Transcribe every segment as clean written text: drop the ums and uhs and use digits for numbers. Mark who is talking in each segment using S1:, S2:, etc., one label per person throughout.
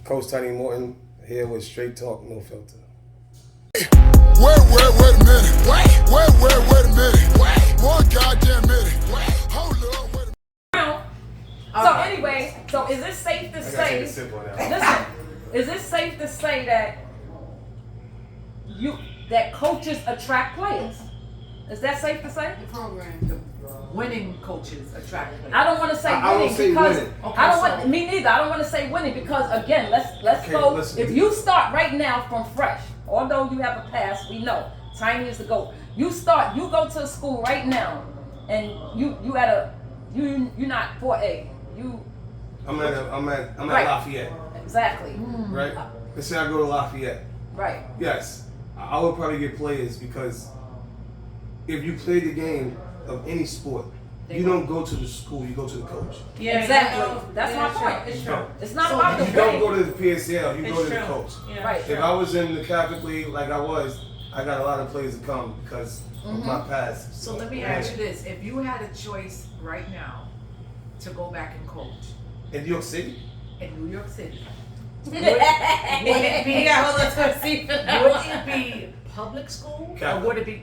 S1: Coach Tiny Morton here with Straight Talk, No Filter.
S2: Wait a minute. Wait a minute. One goddamn minute. Hold up, wait a minute.
S3: So anyway, so is it safe to say? Listen, is it safe to say that coaches attract players? Is that safe to say?
S4: The program, winning coaches attract players.
S3: I don't want to say winning because I don't want me neither. I don't want to say winning because again, let's go.
S1: Listen.
S3: If you start right now from fresh, although you have a past, we know Tiny is the GOAT. You go to a school right now, and you're not 4A.
S1: I'm at
S3: Right.
S1: Lafayette.
S3: Exactly.
S1: Right? Let's say I go to Lafayette.
S3: Right.
S1: Yes, I would probably get players because if you play the game of any sport, you don't go to the school, you go to the coach.
S3: Yeah, exactly. That's my point.
S4: It's true.
S3: It's not about the
S1: You don't
S3: winning.
S1: go to the PSL, you go to the
S4: true.
S1: coach.
S4: Yeah.
S3: Right.
S1: If I was in the Catholic League like I was, I got a lot of players to come because of my past.
S4: So let me ask you this: if you had a choice right now to go back and coach
S1: In New York City?
S4: in New York City, would it be public school or
S1: Catholic.
S4: would it be?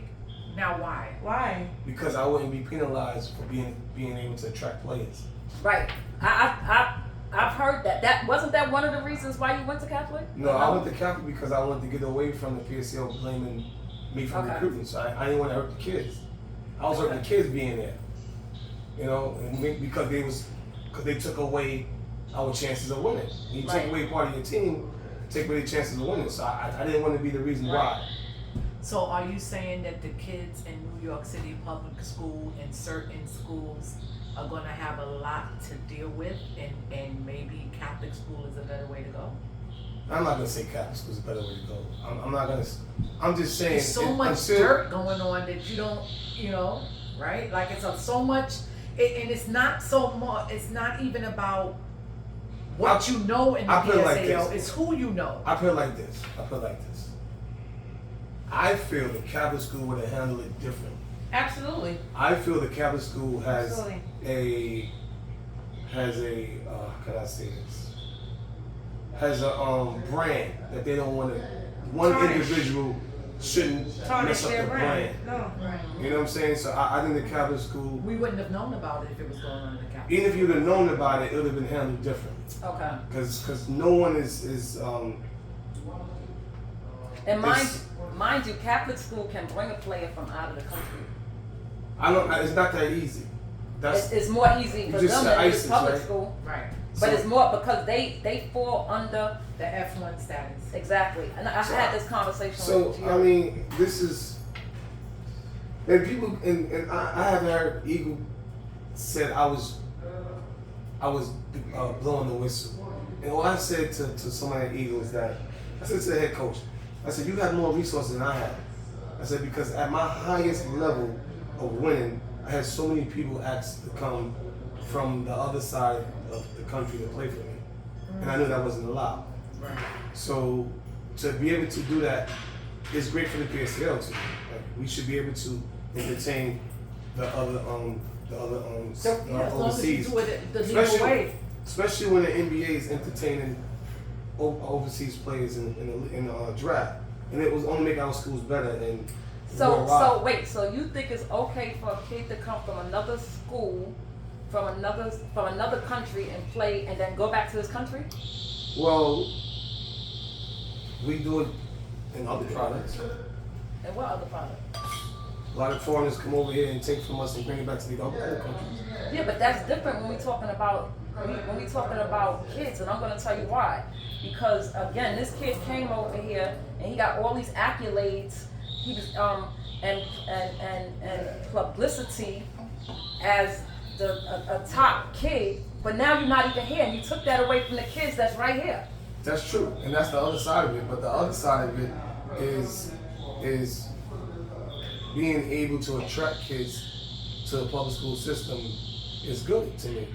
S4: Now why?
S5: Why?
S1: Because I wouldn't be penalized for being able to attract players.
S3: Right. I've heard that. That wasn't that one of the reasons why you went to Catholic?
S1: No, I went to Catholic because I wanted to get away from the PSL blaming me for
S3: Okay.
S1: recruiting. So I didn't want to hurt the kids. I was hurting the kids being there. You know, and because they took away our chances of winning. You
S3: Right.
S1: take away part of your team, take away the chances of winning. So I didn't want to be the reason why.
S4: So are you saying that the kids in New York City public school and certain schools are going to have a lot to deal with, and maybe Catholic school is a better way to go?
S1: I'm not gonna say Catholic school is a better way to go. I'm not gonna. I'm just saying.
S4: There's so much dirt going on that you don't, right? Like so much, and it's not so much. It's not even about what you know in the
S1: I put it like
S4: PSAL.
S1: this.
S4: It's who you know.
S1: I put it like this. I feel the Catholic school would have handled it different.
S5: Absolutely.
S1: I feel the Catholic school has
S5: Absolutely.
S1: how can I say this? Has a brand that they don't want to. One
S5: Tarnish.
S1: individual shouldn't
S5: Tarnish
S1: mess up
S5: their
S1: the
S5: brand.
S1: brand.
S5: No.
S4: Right.
S1: You know what I'm saying? So I think the Catholic school,
S4: We wouldn't have known about it if it was going on in the Catholic.
S1: even if you'd have known about it, it would have been handled differently.
S3: Okay.
S1: Because no one is
S3: And
S1: It's-
S3: mind you, Catholic school can bring a player from out of the country.
S1: It's not that easy.
S3: It's more easy for
S1: You just
S3: them
S1: said
S3: than it is
S1: ISIS,
S3: public
S1: right?
S3: school.
S4: Right.
S3: But
S1: So-
S3: it's more because they fall under
S4: The F1 status.
S3: exactly. And I had this conversation
S1: So
S3: with you.
S1: I mean, this is, and people, and I have heard Eagle said I was blowing the whistle, and what I said to somebody at Eagle is that I said to the head coach, I said you had more resources than I had. I said because at my highest level of winning, I had so many people ask to come from the other side of the country to play for me, and I knew that wasn't allowed.
S4: Right.
S1: So to be able to do that is great for the PSL too. Like, we should be able to entertain the other
S4: So as long as you
S1: overseas,
S4: do it the legal way.
S1: especially when the NBA is entertaining overseas players in the draft, and it was only make our schools better and
S3: So wait, so you think it's okay for a kid to come from another school, from another country and play and then go back to his country?
S1: Well, we do it in other products.
S3: And what other product?
S1: A lot of foreigners come over here and take from us and bring it back to the other countries.
S3: Yeah, but that's different when we talking about kids, and I'm gonna tell you why. Because again, this kid came over here and he got all these accolades. He was and publicity as a top kid, but now you're not even here, and you took that away from the kids that's right here.
S1: That's true, and that's the other side of it. But the other side of it is being able to attract kids to the public school system is good to me.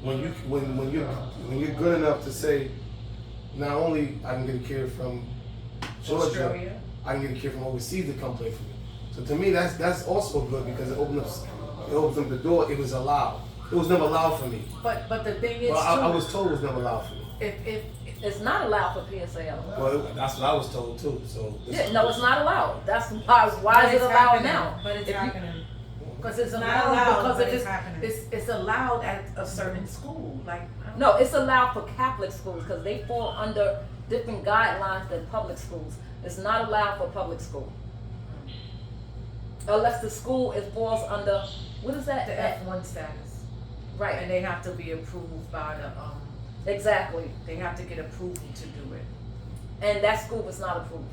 S1: When you're good enough to say, not only I can get a kid from Georgia,
S4: Australia.
S1: I can get a kid from overseas to come play for me. So to me, that's also good because it opens up the door. It was allowed. It was never allowed for me.
S4: But the thing is,
S1: Well, I
S4: too,
S1: was told it was never allowed for me.
S4: if
S3: It's not allowed for PSAL.
S1: Well, that's what I was told too. So
S3: Yeah, no, it's not allowed. That's why is it allowed now?
S5: But it's
S3: If you-
S5: happening.
S4: Because it's
S5: Not
S4: allowed,
S5: allowed,
S4: because
S5: but
S4: if
S5: it's happening.
S4: it's allowed at a certain school. Like, I don't
S3: No, it's allowed for Catholic schools because they fall under different guidelines than public schools. It's not allowed for public school. Unless the school falls under, what is that?
S4: the F1 status.
S3: Right,
S4: And they have to be approved by the,
S3: exactly.
S4: they have to get approval to do it.
S3: And that school was not approved.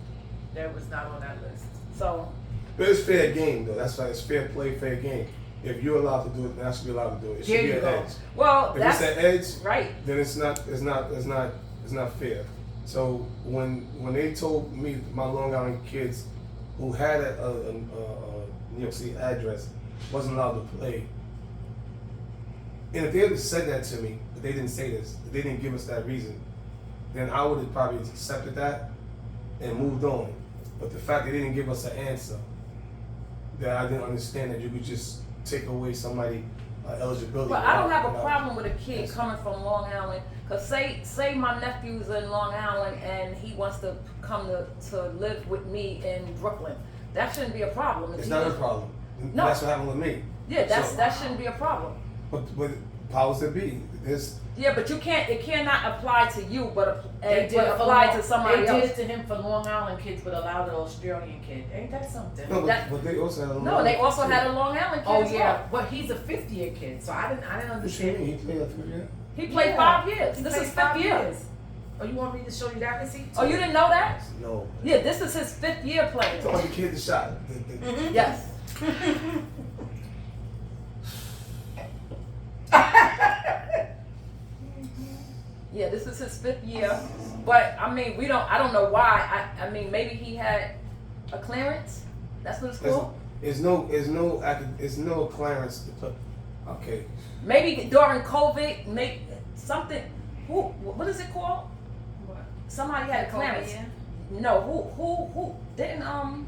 S4: That was not on that list.
S3: So,
S1: but it's fair game though. That's why it's fair play, fair game. If you're allowed to do it, then I should be allowed to do it. It should
S4: There
S1: be
S4: you
S1: an
S4: go.
S1: edge.
S3: well,
S1: If
S3: that's
S1: it's an edge,
S3: right.
S1: then it's not fair. So when they told me my Long Island kids who had a New York City address wasn't allowed to play, and if they had said that to me, but they didn't say this, if they didn't give us that reason, then I would have probably accepted that and moved on. But the fact they didn't give us an answer, that I didn't understand that you could just take away somebody eligibility.
S3: But I don't have a
S1: without-
S3: problem with a kid
S1: Yes.
S3: coming from Long Island. Cause say my nephew's in Long Island and he wants to come to live with me in Brooklyn. That shouldn't be a problem. If
S1: It's
S3: he
S1: not a
S3: was-
S1: problem.
S3: No.
S1: That's what happened with me.
S3: Yeah,
S1: So-
S3: that shouldn't be a problem.
S1: But powers that be, there's
S3: Yeah, but it cannot apply to you, but
S4: They did it for
S3: apply
S4: Long-
S3: to somebody
S4: They
S3: else.
S4: did it to him for Long Island kids, but allowed the Australian kid. Ain't that something?
S1: no,
S3: That-
S1: but they also had a
S3: No, they also had a Long Island kid
S4: Oh
S3: as
S4: yeah,
S3: well.
S4: but he's a 5th-year kid, so I didn't
S1: What you
S4: understand.
S1: mean? He played a 3 year?
S3: He played
S4: Yeah.
S3: 5 years.
S4: He
S3: This
S4: played
S3: is
S4: 5
S3: 5th year.
S4: years. Oh, you want me to show you that receipt?
S3: Oh, you didn't know that?
S1: No.
S3: Yeah, this is his 5th year playing.
S1: Talking about the kid that shot.
S3: Yes. Yeah, this is his 5th year, but I mean, I don't know why. I mean, maybe he had a clearance. That's what it's called.
S1: It's no clearance to put. Okay.
S3: Maybe during COVID, make something. What is it called? Somebody had a clearance. No, who didn't Ann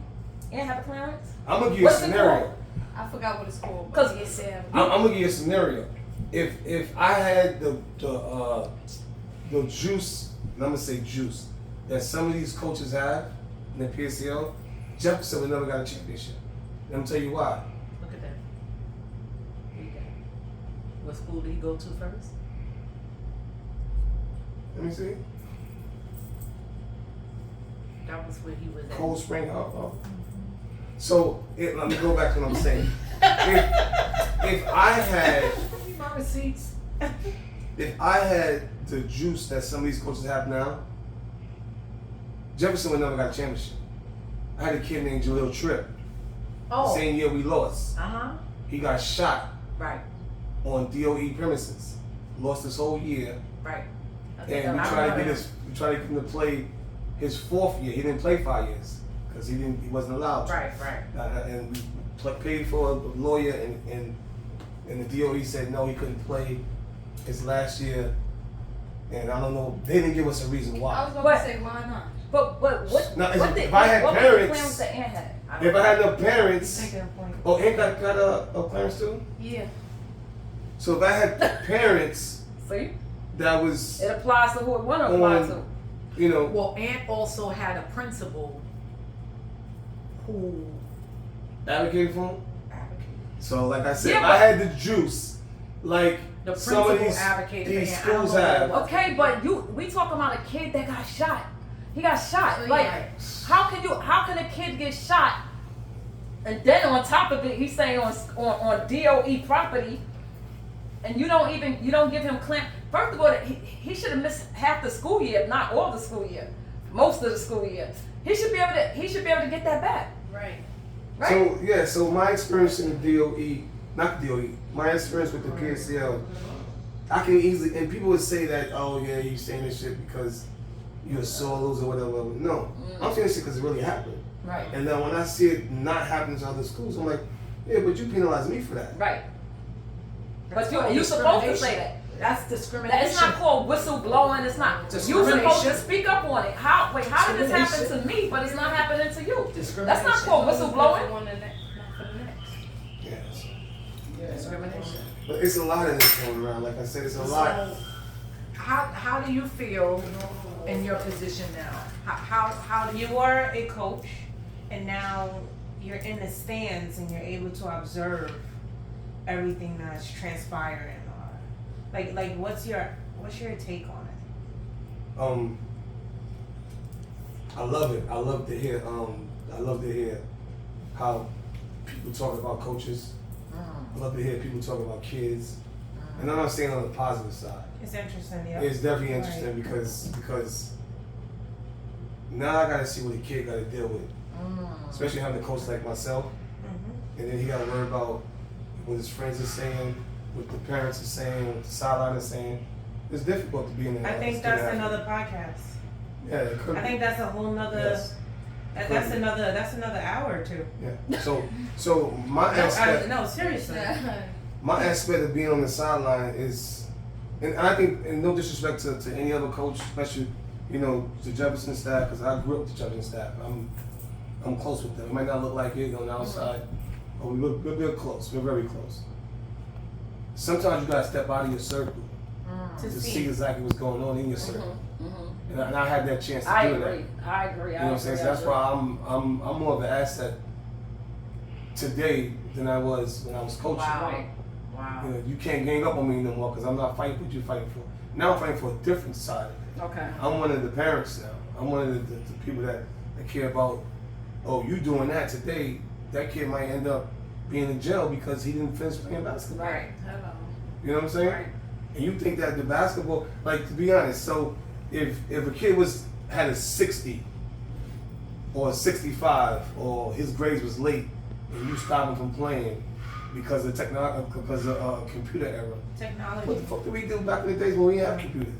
S3: have a clearance?
S1: I'm gonna give you a
S3: What's it
S1: scenario.
S3: called?
S5: I forgot what it's called.
S3: 'Cause-
S5: but yes, yeah.
S1: I'm gonna give you a scenario. If I had the juice, and I'm gonna say juice, that some of these coaches have in the PSL, Jefferson would never got a championship. Let me tell you why.
S4: Look at that. Read that. What school did he go to first?
S1: Let me see.
S4: That was where he was at.
S1: Cold Spring. So let me go back to what I'm saying. If I had
S4: Give me my receipts.
S1: If I had the juice that some of these coaches have now, Jefferson would never got a championship. I had a kid named Jaleel Tripp.
S4: Oh.
S1: Same year we lost.
S4: Uh-huh.
S1: He got shot
S4: Right.
S1: on DOE premises. Lost his whole year.
S4: Right.
S1: And we tried to get him to play his 4th year. He didn't play 5 years because he wasn't allowed to.
S4: Right, right.
S1: And we paid for a lawyer, and the DOE said no, he couldn't play his last year. And I don't know, they didn't give us a reason
S5: I
S1: why.
S5: was about
S3: But-
S5: to say, why not?
S3: But what?
S1: Now,
S3: what
S1: if I had
S3: what
S1: parents-
S3: was the clearance that Ann had?
S1: If I had no parents,
S5: Taking a point.
S1: oh, Aunt got a clearance too?
S5: Yeah.
S1: So if I had parents
S3: See,
S1: that was,
S3: it applies to who it want to apply
S1: On-
S3: to.
S1: you know,
S4: Well, Aunt also had a principal who
S1: advocating for them.
S4: advocated.
S1: So like I said,
S3: Yeah,
S1: if I
S3: but-
S1: had the juice, like
S4: The
S1: some of
S4: principal
S1: these
S4: advocated for Aunt. I
S1: schools
S4: don't know
S1: have.
S4: what it was.
S3: Okay, but we talking about a kid that got shot. He got shot.
S5: So,
S3: Like,
S5: yeah.
S3: how can a kid get shot? And then on top of it, he's saying on DOE property, and you don't give him clearance. First of all, he should have missed half the school year, if not all the school year, most of the school year. He should be able to get that back,
S5: Right.
S3: right?
S1: So yeah, so my experience in the DOE, not the DOE, my experience with the PSL, I can easily, and people would say that, oh yeah, you saying this shit because you're sore loser or whatever. No, I'm saying this shit because it really happened.
S3: right,
S1: And then when I see it not happening to other schools, I'm like, yeah, but you penalize me for that.
S3: right.
S4: That's
S3: But you
S4: called
S3: supposed to say
S4: discrimination.
S3: that.
S4: That's discrimination.
S3: It's not called whistleblowing. It's not. You supposed to
S4: Discrimination.
S3: speak up on it. How did this happen to me, but it's not happening to you?
S4: Discrimination.
S3: That's not called whistleblowing.
S5: One and not for the next.
S1: Yes.
S4: Discrimination.
S1: But it's a lot of this going around. Like I said, it's a lot.
S4: So, how do you feel in your position now? How do you?
S5: You were a coach, and now you're in the stands and you're able to observe everything that's transpiring. Like what's your take on it?
S1: I love it. I love to hear. I love to hear how people talk about coaches. I love to hear people talk about kids, and I'm not saying on the positive side.
S5: It's interesting, yeah.
S1: It's definitely interesting because now I gotta see what a kid gotta deal with, especially having a coach like myself, and then he gotta worry about what his friends are saying, what the parents are saying, what the sideline is saying. It's difficult to be in that.
S5: I think that's another podcast.
S1: Yeah, it could
S5: I
S1: be.
S5: think that's a whole nother.
S1: Yes.
S5: That's another hour or two.
S1: Yeah. So my aspect.
S5: No, seriously.
S1: My aspect of being on the sideline is, and I think, and no disrespect to any other coach, especially, the Jefferson staff, because I grew up with the Jefferson staff. I'm close with them. It might not look like it on the outside, but we're close. We're very close. Sometimes you gotta step out of your circle to see exactly what's going on in your circle. And I had that chance to do that.
S3: I agree.
S1: You know what I'm saying? So that's why I'm more of an asset today than I was when I was coaching.
S4: Wow.
S1: You can't gang up on me no more because I'm not fighting what you're fighting for. Now I'm fighting for a different side of it.
S3: Okay.
S1: I'm one of the parents now. I'm one of the people that care about, you doing that today, that kid might end up being in jail because he didn't finish playing basketball.
S3: Right.
S1: You know what I'm saying?
S3: Right.
S1: And you think that the basketball, like, to be honest, so if a kid had a 60 or a 65 or his grades was late and you stop him from playing because of computer era.
S5: Technology.
S1: What the fuck did we do back in the days when we had computers?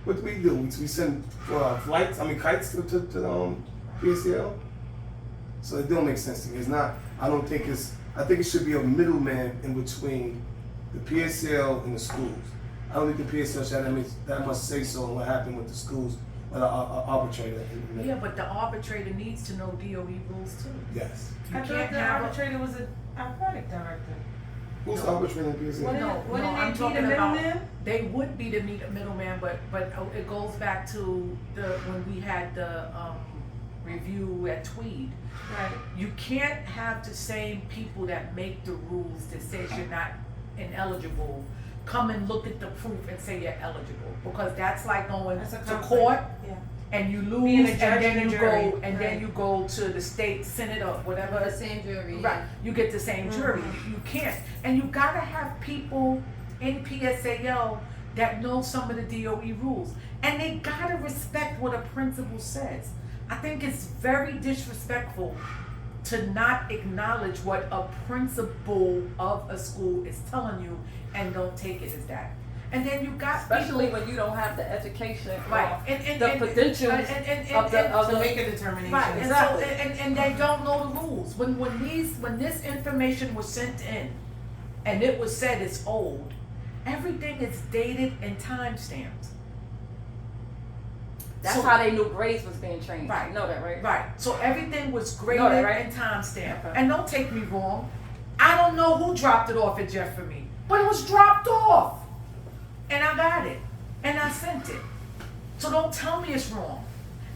S1: What did we do? We send kites to PSL? So it don't make sense to me. It's not, I think it should be a middleman in between the PSL and the schools. I don't think the PSL should have that much say so on what happened with the schools, but an arbitrator.
S4: Yeah, but the arbitrator needs to know DOE rules too.
S1: Yes.
S5: I thought the arbitrator was an athletic director.
S1: Who's arbitrating the PSL?
S5: Wouldn't
S4: I'm
S5: they be
S4: talking
S5: the
S4: about.
S5: middleman?
S4: They would be the middleman, but it goes back to when we had the review at Tweed.
S5: Right.
S4: You can't have the same people that make the rules that says you're not ineligible come and look at the proof and say you're eligible, because that's like going
S5: That's a
S4: to
S5: conflict.
S4: court
S5: Yeah.
S4: and you
S5: Being
S4: lose
S5: a
S4: and
S5: judge
S4: then
S5: and
S4: you
S5: a jury.
S4: go and then
S5: Right.
S4: you go to the state senate or whatever.
S6: The same jury.
S4: Right, you get the same jury. You can't, and you gotta have people in PSAL that know some of the DOE rules, and they gotta respect what a principal says. I think it's very disrespectful to not acknowledge what a principal of a school is telling you and don't take it as that. And then you got
S3: Especially
S4: people,
S3: when you don't have the education,
S4: right,
S3: the credentials of
S5: To
S3: the
S5: make a determination.
S4: right, and
S3: Exactly.
S4: so and they don't know the rules. When this information was sent in, and it was said it's old, everything is dated and time stamped.
S3: That's
S4: So-
S3: how they knew grades was being changed.
S4: Right.
S3: You know that, right?
S4: Right. So everything was graded
S3: No, right?
S4: and time stamped.
S3: Okay.
S4: And don't take me wrong, I don't know who dropped it off at Jeff for me, but it was dropped off, and I got it, and I sent it. So don't tell me it's wrong.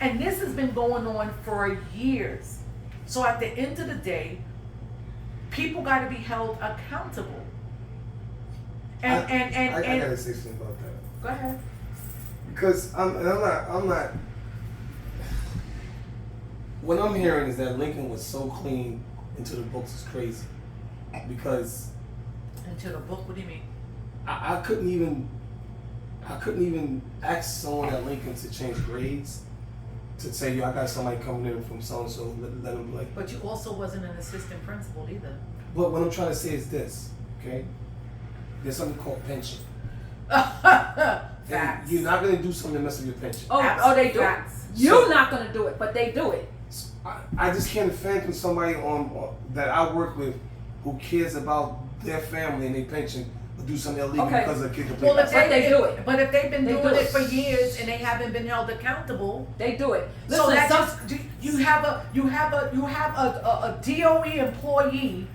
S4: And this has been going on for years. So at the end of the day, people got to be held accountable.
S1: I
S4: And
S1: gotta say something about that.
S4: go ahead.
S1: Because I'm not. What I'm hearing is that Lincoln was so clean into the books is crazy. Because
S4: Into the book, what do you mean?
S1: I couldn't even ask someone at Lincoln to change grades, to say, I got somebody coming in from so and so, let them like.
S4: But you also wasn't an assistant principal either.
S1: But what I'm trying to say is this, okay? There's something called pension.
S4: Facts.
S1: And you're not gonna do something to mess with your pension.
S3: Oh, they do it.
S4: Facts.
S3: You're not gonna do it, but they do it.
S1: I just can't defend from somebody that I work with who cares about their family and their pension or do something illegal
S3: Okay.
S1: because of kids to play
S4: Well,
S1: basketball.
S3: But they do it.
S4: But if they've been
S3: They
S4: doing
S3: do
S4: it
S3: it.
S4: for years and they haven't been held accountable,
S3: They do it.
S4: so
S3: Listen,
S4: that's
S3: some-
S4: just you have a DOE employee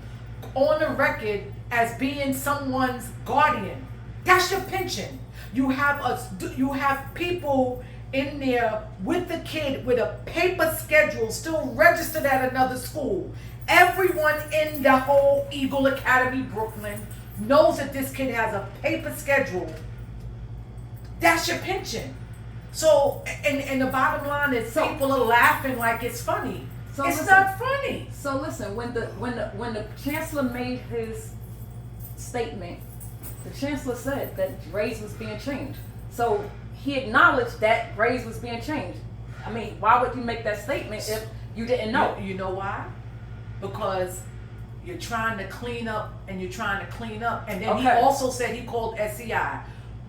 S4: on the record as being someone's guardian. That's your pension. You have people in there with the kid with a paper schedule still registered at another school. Everyone in the whole Eagle Academy Brooklyn knows that this kid has a paper schedule. That's your pension. So, and the bottom line is people are laughing like it's funny.
S3: So
S4: it's
S3: listen,
S4: not funny.
S3: So listen, when the chancellor made his statement, the chancellor said that grades was being changed. So he acknowledged that grades was being changed. I mean, why would you make that statement if you didn't know?
S4: You know why? Because you're trying to clean up and you're trying to clean up. And then he
S3: Okay.
S4: also said he called SEI.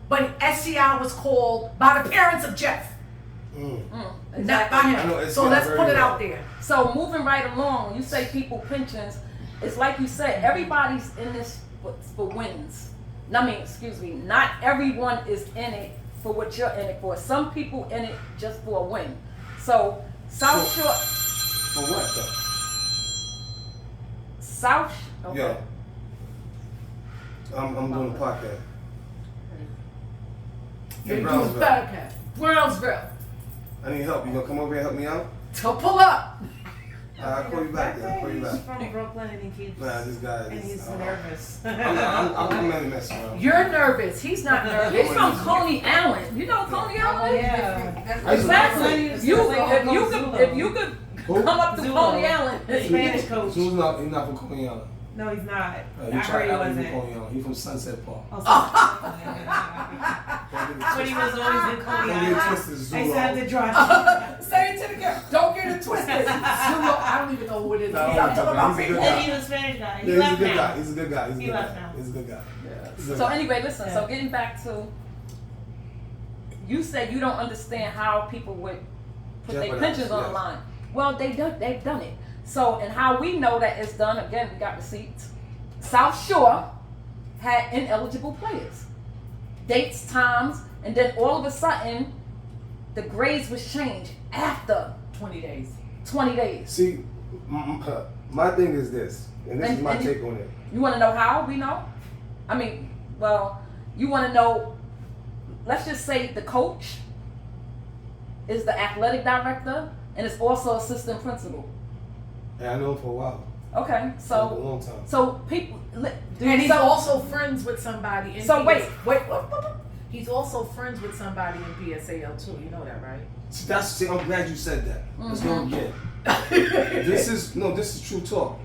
S4: But SEI was called by the parents of Jeff, not
S3: Exactly.
S4: by
S1: I know
S4: him.
S1: SEI
S4: So let's
S1: very
S4: put it
S1: well.
S4: out there.
S3: So moving right along, you say people pensions. It's like you said, everybody's in this for wins. I mean, excuse me, not everyone is in it for what you're in it for. Some people in it just for a win. So South Shore,
S1: For what though?
S3: okay.
S1: Yeah. I'm doing a podcast.
S4: You're
S1: In
S4: doing
S1: Brownsville.
S4: podcast. Brownsville.
S1: I need help. You gonna come over here and help me out?
S4: So pull up.
S1: I'll call you back. I'll call you
S5: He's
S1: back.
S5: from Brooklyn and he keeps.
S1: Nah, this guy
S5: And
S1: is.
S5: he's nervous.
S1: I'm not messing around.
S4: You're nervous. He's not
S3: He's
S4: nervous.
S3: from Coney Island. You know Coney Island?
S5: Yeah.
S1: I used to-
S3: Exactly.
S5: Zulu.
S3: If you could
S1: Who?
S3: come up to
S5: Zulu.
S3: Coney Island.
S5: The Spanish coach.
S1: He's not from Coney Island.
S5: No, he's not.
S1: He
S5: I
S1: tried
S5: heard he
S1: out to be
S5: wasn't.
S1: Coney Island. He's from Sunset Park.
S5: But he was always in Coney
S1: Don't get it
S5: Island.
S1: twisted,
S5: I used to have
S1: Zulu.
S5: to drive.
S4: Say it to the girl. Don't get it twisted. Zulu, I don't even know who it is.
S1: No,
S4: I'm
S1: he's
S4: talking about
S1: a good
S4: people.
S1: guy.
S5: And he's a Spanish guy. He
S1: Yeah, he's a
S5: left
S1: good
S5: now.
S1: guy. He's a good guy. He's a
S5: He
S1: good
S5: left
S1: guy.
S5: now.
S1: He's a good guy. He's a good
S3: So
S1: guy.
S3: anyway, listen.
S5: Yeah.
S3: So getting back to, you said you don't understand how people would put their
S1: Jeopardize,
S3: pensions on the
S1: yes.
S3: line. Well, they've done it. So and how we know that it's done? Again, we got receipts. South Shore had ineligible players, dates, times, and then all of a sudden, the grades was changed after
S4: 20 days.
S3: 20 days.
S1: See, my thing is this, and this is my
S3: And
S1: take on it.
S3: You want to know how we know? I mean, well, you want to know, let's just say the coach is the athletic director and is also assistant principal.
S1: And I know him for a while.
S3: Okay,
S1: For a
S3: so
S1: long time.
S3: people,
S4: And he's
S3: so-
S4: also friends with somebody in
S3: So wait.
S4: He's also friends with somebody in PSAL too. You know that, right?
S1: See, I'm glad you said that. Let's go
S3: Mm-hmm.
S1: again. This is true talk.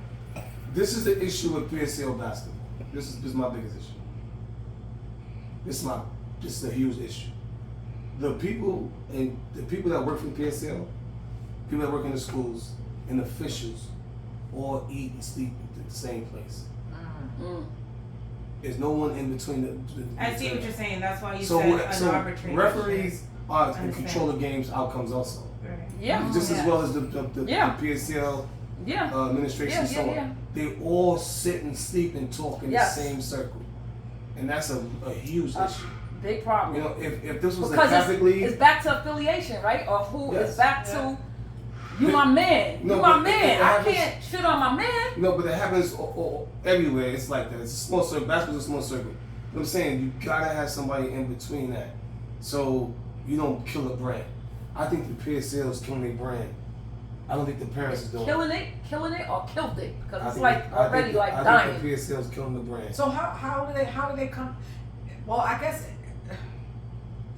S1: This is the issue with PSL basketball. This is my biggest issue. This is a huge issue. The people that work for PSL, people that work in the schools, and officials, all eat and sleep at the same place.
S3: Mm.
S1: There's no one in between the
S5: I see what you're saying. That's why you
S1: So,
S5: said an
S1: so
S5: arbitrator.
S1: referees are in
S5: Understand.
S1: control of games outcomes also.
S5: Right.
S3: Yeah,
S1: Just as
S5: Yeah.
S1: well as the
S3: Yeah.
S1: PSL
S3: yeah,
S1: administration and so on.
S3: yeah.
S1: They all sit and sleep and talk in
S3: Yes.
S1: the same circle. And that's a huge issue.
S3: big problem.
S1: You know, if this was a
S3: Because
S1: Catholic league,
S3: it's back to affiliation, right? Or who
S1: Yes.
S3: is back
S5: Yeah.
S3: to you, my man.
S1: No,
S3: You my
S1: but
S3: man.
S1: it
S3: I
S1: happens-
S3: can't shit on my man.
S1: no, but it happens everywhere. It's like that. It's a small circle. Basketball's a small circle. What I'm saying, you gotta have somebody in between that, so you don't kill a brand. I think the PSL is killing their brand. I don't think the parents is doing.
S3: Killing it, or killed it, because
S1: I
S3: it's
S1: think-
S3: like
S1: I
S3: already
S1: think,
S3: like
S1: I
S3: dying.
S1: think the PSL is killing the brand.
S4: So how do they come? Well, I guess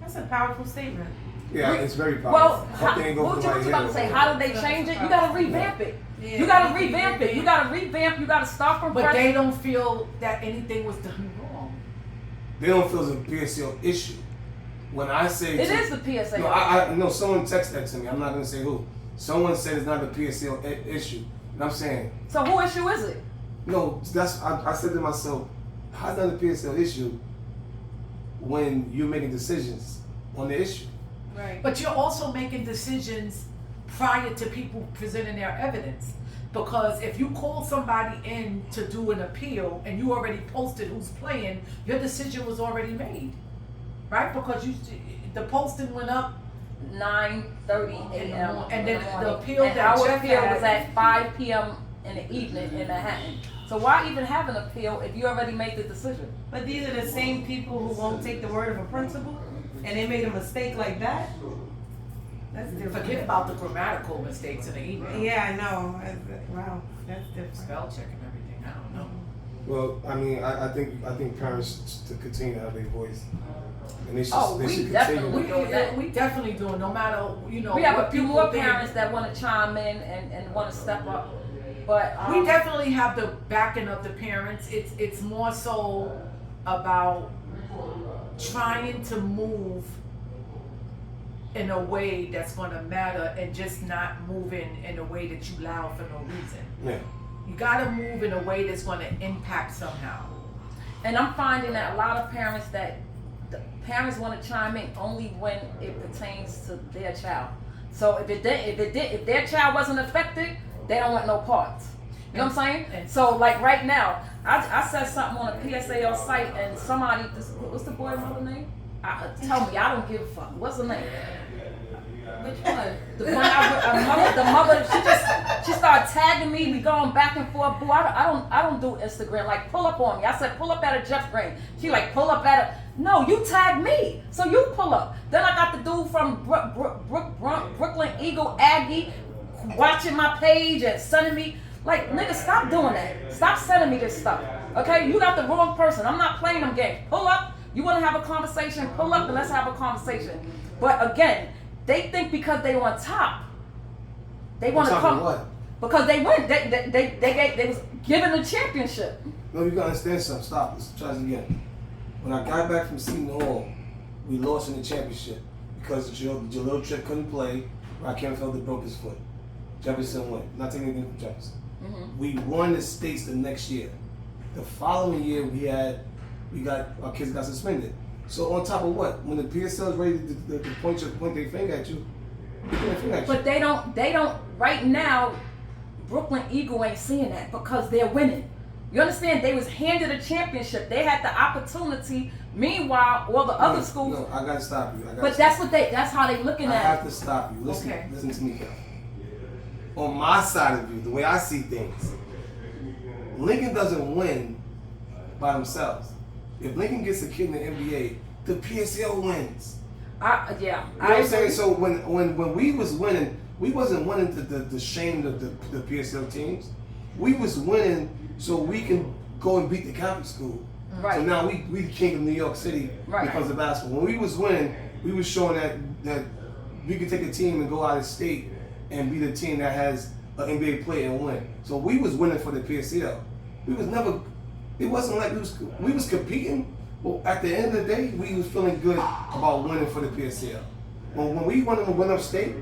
S5: That's a powerful statement.
S1: Yeah, it's very
S3: Well,
S1: powerful.
S3: how,
S1: Hope they ain't go
S3: what
S1: through
S3: you
S1: my
S3: about to
S1: head
S3: say?
S1: over
S3: How
S1: it.
S3: did they change it? You gotta revamp it.
S5: Yeah,
S3: You gotta
S5: it needs to be
S3: revamp it. You gotta revamp. You gotta start from
S4: but
S3: fresh.
S4: they don't feel that anything was done wrong.
S1: They don't feel it's a PSL issue. When I say
S3: It is the PSA.
S1: No, I no. Someone texted that to me. I'm not gonna say who. Someone said it's not a PSL issue, and I'm saying
S3: So who issue is it?
S1: no. I said to myself, how's that a PSL issue when you're making decisions on the issue?
S5: Right.
S4: But you're also making decisions prior to people presenting their evidence. Because if you call somebody in to do an appeal and you already posted who's playing, your decision was already made, right? Because the posting went up,
S3: 9:30 a.m.
S4: And then
S3: in
S4: the
S3: morning.
S4: appeal
S3: and
S4: that
S3: our
S4: Jeff
S3: appeal
S4: had-
S3: was at 5 p.m. in the evening in Manhattan. So why even have an appeal if you already made the decision?
S5: But these are the same people who won't take the word of a principal, and they made a mistake like that. That's different.
S4: Forget about the grammatical mistakes in the email.
S5: Yeah, I know. Wow, that's different.
S4: Spell check and everything. I don't know.
S1: Well, I mean, I think parents to continue to have their voice, and they should,
S3: Oh,
S1: they
S3: we
S1: should
S3: definitely
S1: continue.
S4: We definitely do it, no matter, you know.
S3: We have
S4: what
S3: a few
S4: people
S3: more
S4: think.
S3: parents that want to chime in and want to step up, but
S4: We definitely have the backing of the parents. It's more so about trying to move in a way that's gonna matter and just not moving in a way that you loud for no reason.
S1: Yeah.
S4: You gotta move in a way that's gonna impact somehow.
S3: And I'm finding that a lot of parents the parents want to chime in only when it pertains to their child. So if their child wasn't affected, they don't want no parts. You know what I'm saying?
S4: And-
S3: So like right now, I said something on a PSAL site and somebody, what's the boy's mother name? Tell me, I don't give a fuck. What's the name? Which one? The one the mother. She started tagging me. We going back and forth. Boo, I don't do Instagram. Like pull up on me. I said pull up at a Jeff Green. She like pull up at a. No, you tag me, so you pull up. Then I got the dude from Brooklyn Eagle Aggie watching my page and sending me. Like nigga, stop doing that. Stop sending me this stuff. Okay, you got the wrong person. I'm not playing them games. Pull up. You want to have a conversation? Pull up and let's have a conversation. But again, they think because they on top, they want to come.
S1: What?
S3: Because they win. They was given a championship.
S1: No, you gotta understand something. Stop. Let's try this again. When I got back from Seton Hall, we lost in the championship because Jalil Tripp couldn't play. Rakim Felder broke his foot. Jefferson won. Not taking anything from Jefferson.
S3: Mm-hmm.
S1: We won the states the next year. The following year, our kids got suspended. So on top of what? When the PSL is ready to point their finger at you, they point their finger at you.
S3: But they don't. Right now, Brooklyn Eagle ain't seeing that because they're winning. You understand? They was handed a championship. They had the opportunity. Meanwhile, all the other schools.
S1: No, I gotta stop you.
S3: That's how they looking
S1: I
S3: at
S1: have
S3: it.
S1: to stop you. Listen,
S3: Okay.
S1: listen to me, Kel. On my side of you, the way I see things, Lincoln doesn't win by themselves. If Lincoln gets a kid in the NBA, the PSL wins.
S3: Yeah.
S1: You know what I'm saying? So when we was winning, we wasn't winning to shame the PSL teams. We was winning so we can go and beat the Catholic school.
S3: Right.
S1: So now we the king of New York City
S3: Right.
S1: because of basketball. When we was winning, we was showing that we could take a team and go out of state and be the team that has an NBA player and win. So we was winning for the PSL. We was never. It wasn't like we was competing. But at the end of the day, we was feeling good about winning for the PSL. When we wanted to win upstate,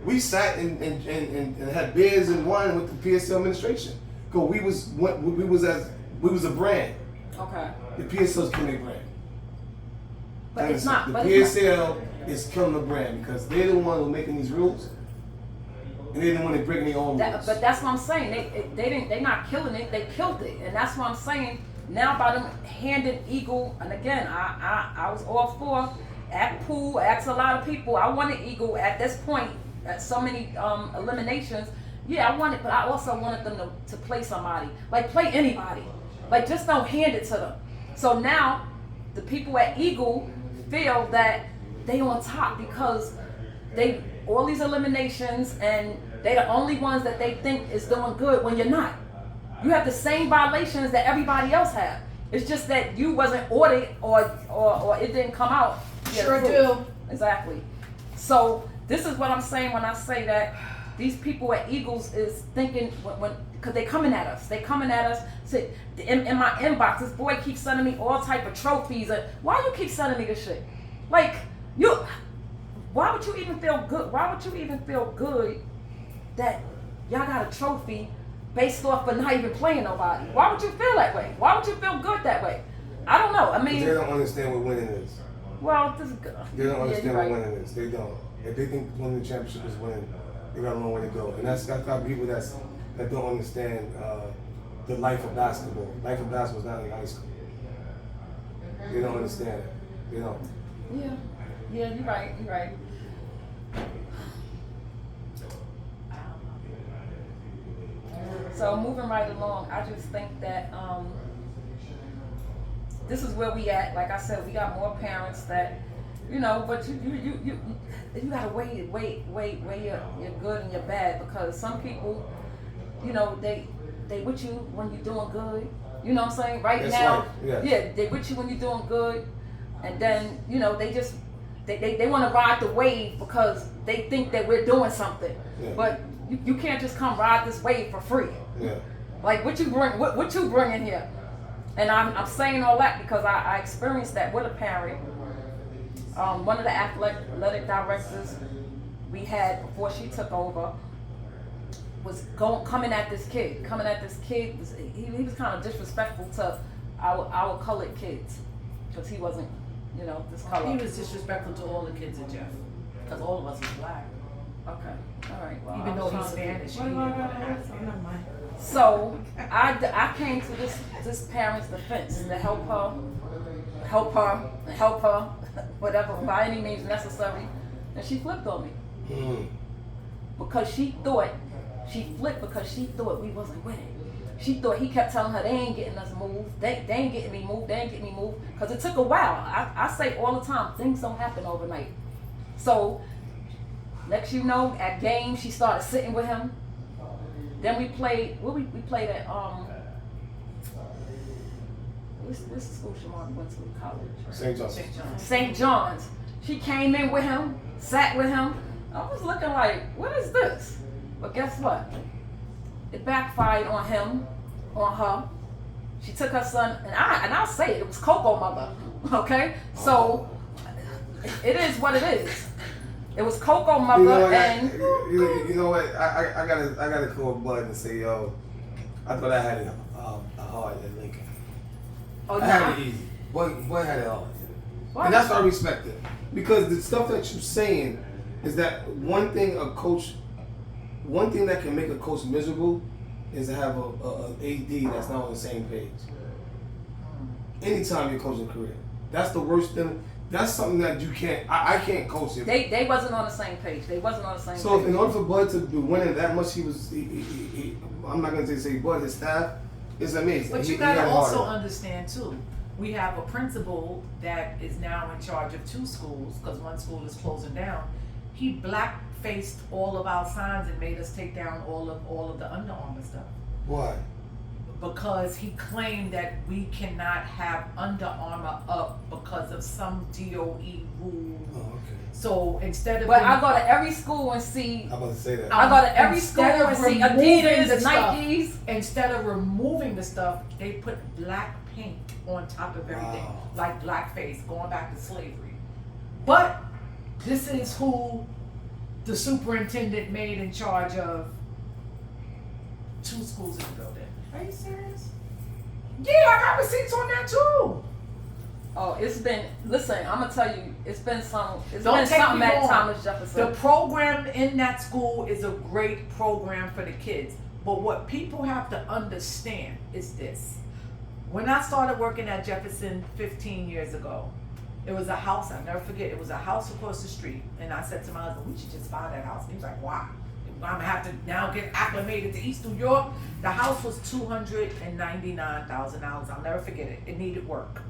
S1: we sat and had beers and wine with the PSL administration. Cause we was a brand.
S3: Okay.
S1: The PSL is killing a brand.
S3: But it's not.
S1: The
S3: But it's not.
S1: PSL is killing the brand because they're the one who making these rules, and they're the one that breaking their own rules.
S3: But that's what I'm saying. They're not killing it. They killed it, and that's what I'm saying. Now by them handing Eagle, and again, I was all for at pool. Asked a lot of people. I wanted Eagle at this point. At so many eliminations. Yeah, I wanted, but I also wanted them to play somebody. Like play anybody. Like just don't hand it to them. So now the people at Eagle feel that they on top because they all these eliminations and they the only ones that they think is doing good when you're not. You have the same violations that everybody else have. It's just that you wasn't ordered or it didn't come out.
S4: Sure do.
S3: Exactly. So this is what I'm saying when I say that these people at Eagles is thinking because they coming at us. They coming at us. So in my inbox, this boy keeps sending me all type of trophies. And why you keep sending me this shit? Like why would you even feel good? Why would you even feel good that y'all got a trophy based off of not even playing nobody? Why would you feel that way? Why would you feel good that way? I don't know. I mean,
S1: they don't understand what winning is.
S3: Well, this is good.
S1: They don't understand what
S3: right.
S1: winning is. They don't. If they think winning the championship is winning, they gotta know where to go. And that's got people that don't understand the life of basketball. Life of basketball is not in high school. They don't understand it. They don't.
S3: Yeah, you're right. You're right. So moving right along, I just think that this is where we at. Like I said, we got more parents that, you know, but you gotta weigh your good and your bad, because some people, you know, they with you when you're doing good. You know what I'm saying? Right
S1: That's
S3: now,
S1: right. Yes.
S3: yeah, they with you when you're doing good, and then you know they just they want to ride the wave because they think that we're doing something,
S1: Yeah.
S3: but you can't just come ride this wave for free.
S1: Yeah.
S3: Like what you bring in here, and I'm saying all that because I experienced that with a parent. One of the athletic directors we had before she took over was coming at this kid. He was kind of disrespectful to our colored kids because he wasn't, you know, this color.
S4: He was disrespectful to all the kids in Jeff, because all of us was black.
S3: Okay, all right. Well,
S4: Even though he's Spanish, he didn't want to have something.
S3: So I came to this parent's defense to help her, whatever, by any means necessary, and she flipped on me because she thought we wasn't winning. She thought he kept telling her they ain't getting us moved, they ain't getting me moved, because it took a while. I say all the time, things don't happen overnight. So next you know, at games she started sitting with him. Then we played. We played at what's the school Shamar went to college?
S1: St. John's.
S3: St. John's. She came in with him, sat with him. I was looking like, what is this? But guess what? It backfired on him, on her. She took her son, and I'll say it was Coco mother. Okay, so it is what it is. It was Coco mother,
S1: You know what?
S3: and
S1: You know what? I gotta call Bud and say, yo, I thought I had it hard at Lincoln.
S3: oh
S1: I had
S3: no,
S1: it easy. Boy had it hard.
S3: What?
S1: And that's why I respect it. Because the stuff that you're saying is that one thing that can make a coach miserable is to have a AD that's not on the same page. Anytime you're coaching a career. That's the worst thing. That's something that you can't, I can't coach it.
S3: They wasn't on the same page.
S1: So in order for Bud to be winning that much, he I'm not going to say Bud, his staff is amazing.
S4: But you gotta also understand too, we have a principal that is now in charge of 2 schools, because one school is closing down. He black-faced all of our signs and made us take down all of the Under Armour stuff.
S1: Why?
S4: Because he claimed that we cannot have Under Armour up because of some DOE rule.
S1: Oh, okay.
S4: So instead of
S3: But I go to every school and see.
S1: I'm about to say that.
S3: I go to every school
S4: Instead of
S3: and see
S4: removing
S3: Adidas,
S4: the stuff,
S3: Nikes.
S4: Instead of removing the stuff, they put black paint on top of everything,
S1: Wow.
S4: like blackface, going back to slavery. But this is who the superintendent made in charge of 2 schools in the building.
S5: Are you serious?
S4: Yeah, I got receipts on that too.
S3: Oh, it's been. Listen, I'm gonna tell you, it's been
S4: Don't
S3: been
S4: take
S3: something
S4: me
S3: at
S4: wrong.
S3: Thomas Jefferson.
S4: The program in that school is a great program for the kids. But what people have to understand is this. When I started working at Jefferson 15 years ago, it was a house, I'll never forget, it was a house across the street. And I said to my husband, we should just buy that house. And he was like, why? I'm gonna have to now get acclimated to East New York. The house was $299,000. I'll never forget it. It needed work.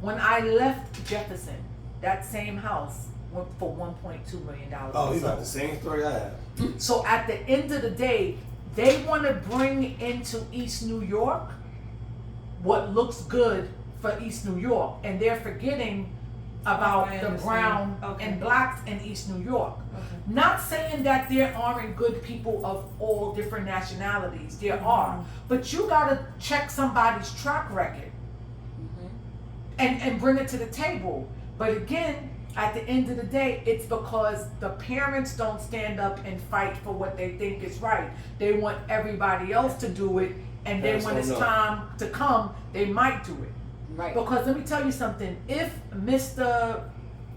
S4: When I left Jefferson, that same house went for $1.2 million.
S1: Oh, you got the same story I have.
S4: So at the end of the day, they want to bring into East New York what looks good for East New York, and they're forgetting about
S5: I
S4: the
S5: understand.
S4: brown
S5: Okay.
S4: and blacks in East New York.
S5: Okay.
S4: Not saying that there aren't good people of all different nationalities, there are, but you gotta check somebody's track record and bring it to the table. But again, at the end of the day, it's because the parents don't stand up and fight for what they think is right. They want everybody else to do it, and then
S1: Parents
S4: when
S1: don't
S4: it's
S1: know.
S4: time to come, they might do it.
S3: Right.
S4: Because let me tell you something, if Mr.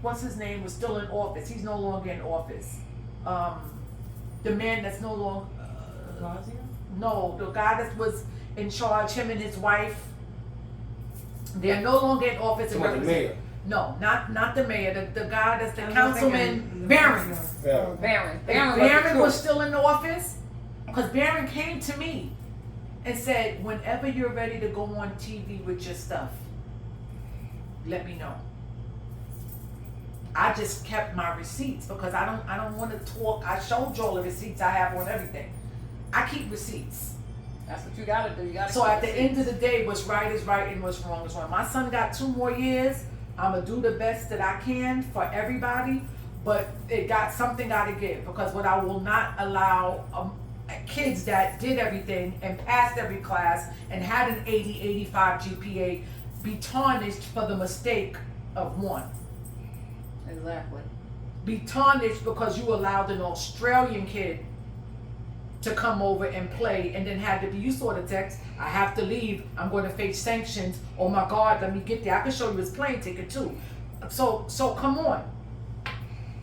S4: what's his name was still in office, he's no longer in office. The man that's no longer, no, the guy that was in charge, him and his wife, they're no longer in office. and
S1: Somebody, the
S4: represent-
S1: mayor.
S4: No, not the mayor, the guy that's the
S5: I was
S4: councilman,
S5: thinking-
S4: Barron.
S1: Yeah.
S3: Barron.
S4: If
S3: Barron
S4: Barron was
S3: was
S4: still in the office, because Barron came to me and said, whenever you're ready to go on TV with your stuff, let me know. I just kept my receipts because I don't want to talk. I showed y'all the receipts I have on everything. I keep receipts.
S3: That's what you gotta do. You gotta.
S4: So at the end of the day, what's right is right and what's wrong is wrong. My son got 2 more years. I'm gonna do the best that I can for everybody, but something got to give, because what I will not allow kids that did everything and passed every class and had an 80, 85 GPA be tarnished for the mistake of one.
S3: Exactly.
S4: Be tarnished because you allowed an Australian kid to come over and play and then had to be, you saw the text, I have to leave, I'm going to face sanctions, oh my God, let me get there. I can show you his plane ticket too. So come on.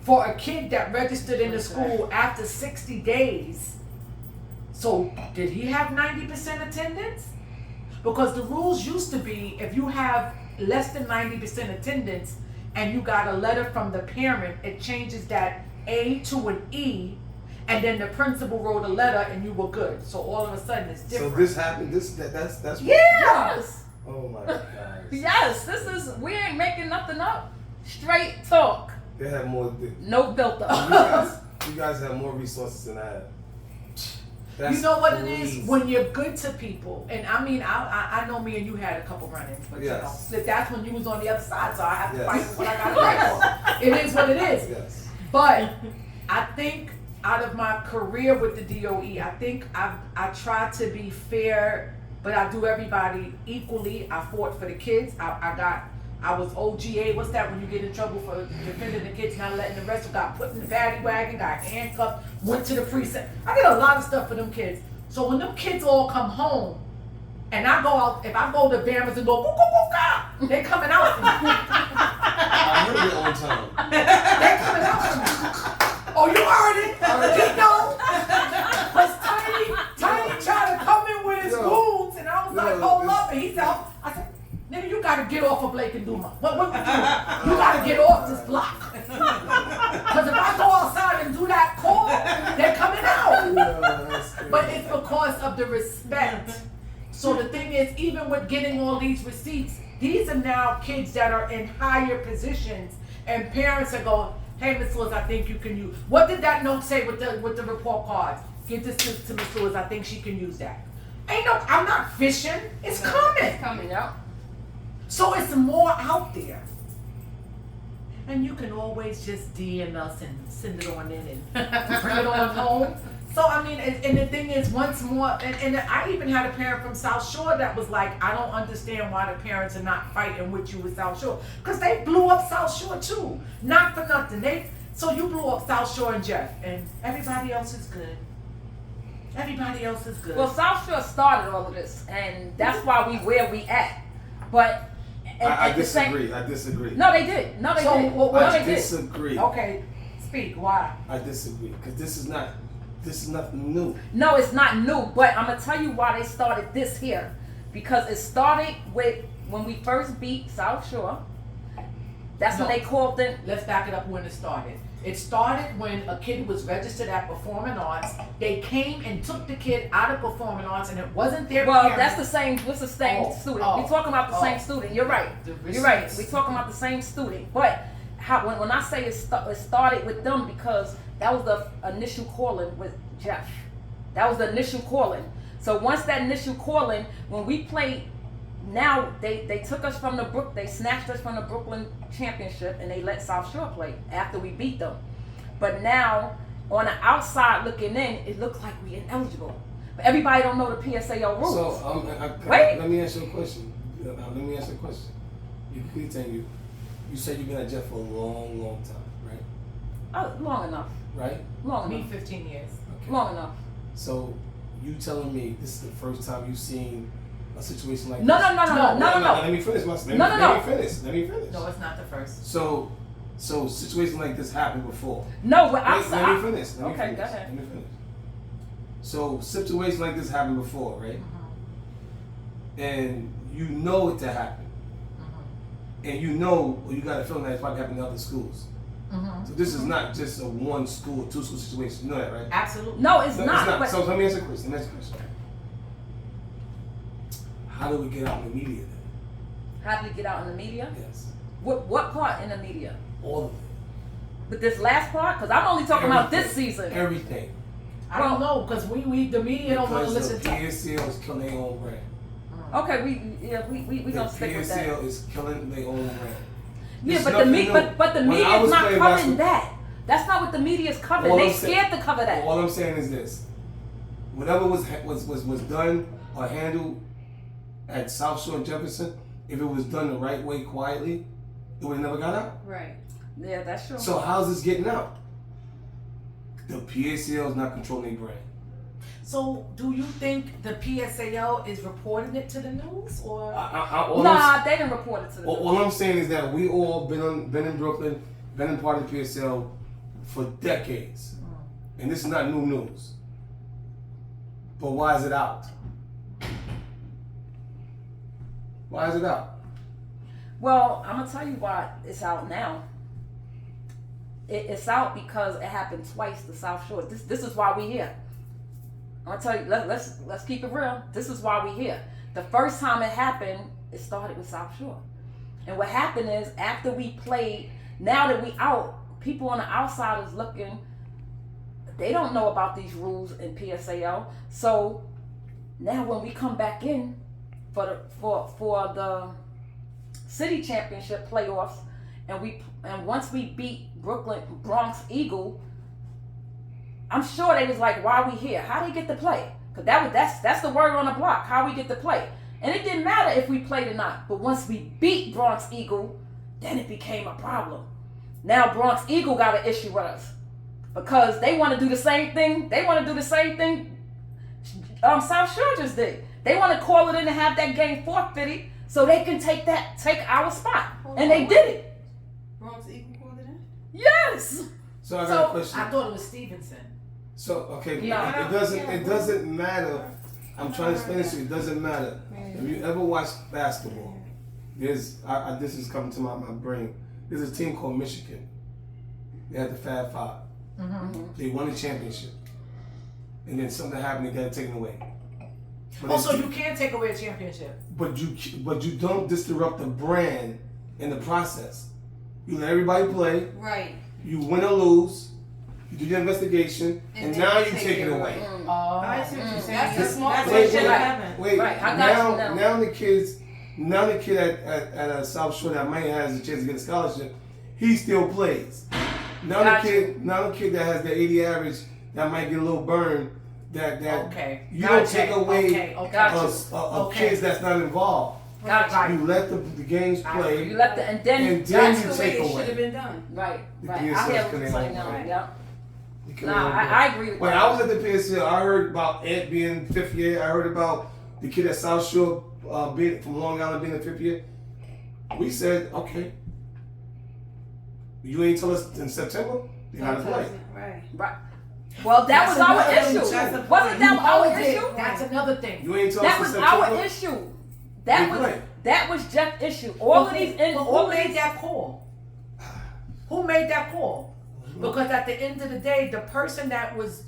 S4: For a kid that registered in the school after 60 days, so did he have 90% attendance? Because the rules used to be, if you have less than 90% attendance and you got a letter from the parent, it changes that A to an E, and then the principal wrote a letter and you were good. So all of a sudden it's different.
S1: So this happened. That's what,
S3: Yes.
S1: Oh my God.
S3: Yes. We ain't making nothing up. Straight talk.
S1: They have more.
S3: No filter.
S1: You guys have more resources than I have.
S4: You know what it is? When you're good to people, and I mean, I know me and you had a couple run-ins, but
S1: yes.
S4: you know, that's when you was on the other side, so I have to fight
S1: Yes.
S4: for what I got to fight for. It is what it is.
S1: Yes.
S4: But I think out of my career with the DOE, I think I try to be fair, but I do everybody equally. I fought for the kids. I was OGA. What's that when you get in trouble for defending the kids, not letting the rest of got put in the paddy wagon, got handcuffed, went to the precinct. I did a lot of stuff for them kids. So when them kids all come home, and I go out, if I go to Bama's and go, "Goo, goo, goo, ga," they coming out for me.
S1: I heard it on time.
S4: They coming out for me. Oh, you heard it? You know? Because Tiny tried to come in with his goons, and I was like, hold up. And he said, I said, nigga, you gotta get off of Blake and Duma. What you do? You gotta get off this block. Because if I go outside and do that call, they're coming out.
S1: Yeah,
S4: but it's because of the respect. So the thing is, even with getting all these receipts, these are now kids that are in higher positions, and parents are going, hey, Miss Lewis, I think you can use. What did that note say with the report cards? Give this to Miss Lewis, I think she can use that. I'm not fishing. It's coming.
S3: It's coming out.
S4: So it's more out there. And you can always just DM us and send it on in and bring it on home. So, I mean, and the thing is, once more, and I even had a parent from South Shore that was like, I don't understand why the parents are not fighting with you with South Shore. Because they blew up South Shore too. Not for nothing. So you blew up South Shore and Jeff, and everybody else is good. Everybody else is good.
S3: Well, South Shore started all of this, and that's why we where we at. But
S1: I disagree. I disagree.
S3: No, they did. No, they did.
S1: I disagree.
S4: Okay, speak. Why?
S1: I disagree because this is nothing new.
S3: No, it's not new. But I'm gonna tell you why they started this here, because it started with when we first beat South Shore. That's when they called in.
S4: Let's back it up when it started. It started when a kid was registered at Performing Arts. They came and took the kid out of Performing Arts, and it wasn't their parents.
S3: That's the same. What's the same student? We're talking about the same student. You're right. You're right. We're talking about the same student. But when I say it started with them, because that was the initial calling with Jeff. That was the initial calling. So once that initial calling, when we played. Now they took us from they snatched us from the Brooklyn championship, and they let South Shore play after we beat them. But now on the outside looking in, it looks like we ineligible. But everybody don't know the PSAO rules.
S1: So let me ask you a question. You continue. You said you've been at Jeff for a long, long time, right?
S3: Oh, long enough.
S1: Right?
S3: Long
S4: Me,
S3: enough.
S4: 15 years.
S1: Okay.
S3: Long enough.
S1: So you telling me this is the first time you've seen a situation like
S3: No.
S1: this?
S3: No.
S1: Let me finish. Let me finish.
S4: No, it's not the first.
S1: So situations like this happened before.
S3: No, but
S1: Let me finish.
S3: Go ahead.
S1: Let me finish. So situations like this happened before, right?
S4: Mm-hmm.
S1: And you know it to happen.
S4: Mm-hmm.
S1: And you got a feeling that it's probably happening in other schools.
S4: Mm-hmm.
S1: So this is not just a one school, two school situation. You know that, right?
S4: Absolutely.
S3: No, it's not. But
S1: So let me ask you a question. How do we get out in the media then?
S3: how did we get out in the media?
S1: Yes.
S3: What part in the media?
S1: All of it.
S3: with this last part? Because I'm only talking about this season.
S1: Everything.
S4: I don't know, because the media don't want to listen to
S1: Because the PSL is killing their own brand.
S3: Okay, we gonna stick with that.
S1: The PSL is killing their own brand.
S3: Yeah,
S1: It's
S3: but the
S1: nothing
S3: media,
S1: new.
S3: but the
S1: When
S3: media
S1: I
S3: is
S1: was
S3: not
S1: playing
S3: covering
S1: basketball-
S3: that. That's not what the media is covering.
S1: All
S3: They
S1: I'm
S3: scared to cover that.
S1: All I'm saying is this: whatever was done or handled at South Shore and Jefferson, if it was done the right way, quietly, it would have never got out.
S5: Right.
S3: Yeah, that's true.
S1: So how's this getting out? The PSL is not controlling their brand.
S4: So, do you think the PSAL is reporting it to the news, or?
S3: Nah, they didn't report it to the
S1: All I'm saying is that we all been in Brooklyn, been in part of the PSL for decades, and this is not new news. But why is it out? Why is it out?
S3: Well, I'm gonna tell you why it's out now. It's out because it happened twice to South Shore. This is why we here. I'm gonna tell you. Let's keep it real. This is why we here. The first time it happened, it started with South Shore, and what happened is after we played. Now that we out, people on the outside is looking. They don't know about these rules in PSAL. So now when we come back in for the city championship playoffs, and once we beat Brooklyn Bronx Eagle, I'm sure they was like, why we here? How they get to play? Cause that's the word on the block. How we get to play? And it didn't matter if we played or not. But once we beat Bronx Eagle, then it became a problem. Now Bronx Eagle got an issue with us because they want to do the same thing. They want to do the same thing South Shore just did. They want to call it in and have that game forfeited so they can take our spot. And they did it.
S5: Bronx Eagle called it in?
S3: Yes.
S1: So I got a question.
S4: I thought it was Stevenson.
S1: So okay,
S3: Yeah.
S1: it doesn't matter. I'm trying to explain this to you. It doesn't matter. If you ever watch basketball, this is coming to my brain. There's a team called Michigan. They had the Fab Five.
S4: Mm-hmm.
S1: They won the championship, and then something happened. They got it taken away.
S4: But so you can't take away a championship.
S1: But you don't disrupt the brand in the process. You let everybody play.
S5: Right.
S1: You win or lose. You do your investigation, and
S5: then
S1: now
S5: you
S1: you take it away.
S5: I see what you're saying.
S6: That's the smart
S5: That's
S6: way
S5: what
S6: to
S5: should
S6: do it.
S5: happen.
S1: Wait,
S3: Right, I got you
S1: now the kid at South Shore that might has a chance to get a scholarship, he still plays. Now
S3: Gotcha.
S1: the kid that has the 80 average that might get a little burn, that
S4: Okay.
S1: you don't take away
S3: Gotcha.
S1: of kids that's not involved.
S3: Gotcha.
S1: You let the games play,
S3: You left and then
S1: then
S6: That's
S1: you
S6: the way
S1: take
S6: it should have
S1: away.
S6: been done.
S3: right.
S1: The
S3: I
S1: PSL
S3: hear what you're
S1: couldn't
S3: saying
S1: help
S3: now.
S1: it.
S3: Yep.
S1: You can
S3: Nah,
S1: remember.
S3: I agree with
S1: When
S3: that.
S1: I was at the PSL, I heard about Ed being fifth year. I heard about the kid at South Shore being from Long Island being in fifth year. We said, okay, you ain't tell us in September. You gotta play.
S5: Right.
S3: Well, that was our
S4: another-
S3: issue.
S5: that's the
S3: Wasn't that our issue?
S4: That's another thing.
S1: You ain't tell
S3: That
S1: us
S3: was
S1: in September.
S3: our issue.
S1: They
S3: That was Jeff's issue. All of these,
S4: But
S3: all
S4: who
S3: of
S4: made
S3: these.
S4: that call? Who made that call? Because at the end of the day, the person that was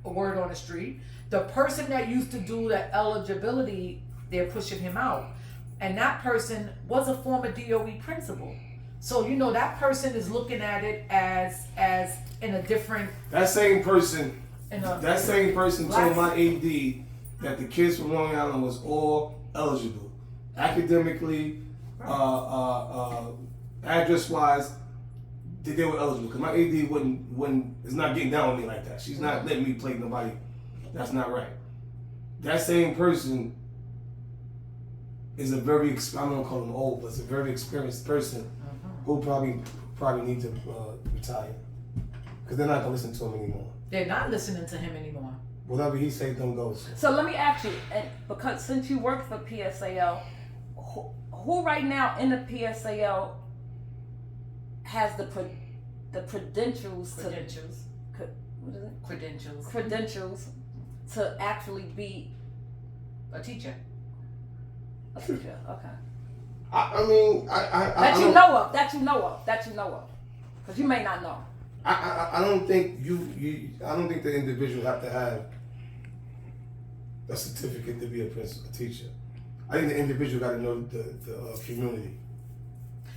S4: a word on the street, the person that used to do the eligibility, they're pushing him out. And that person was a former DOE principal. So, that person is looking at it as in a different,
S1: That same person
S4: in a,
S1: told my AD that the kids from Long Island was all eligible, academically, address-wise. They were eligible because my AD wouldn't is not getting down with me like that. She's not letting me play nobody. That's not right. That same person is a very I don't want to call him old, but it's a very experienced person who probably need to retire because they're not gonna listen to him anymore.
S4: they're not listening to him anymore.
S1: Whatever he say, them goes.
S3: So let me ask you, and because since you work for PSAL, who right now in the PSAL has the credentials to
S4: Credentials.
S3: what is it? Credentials to actually be
S4: A teacher.
S3: a teacher? Okay.
S1: I mean,
S3: That you know of. Because you may not know.
S1: I don't think I don't think the individual have to have a certificate to be a teacher. I think the individual got to know the community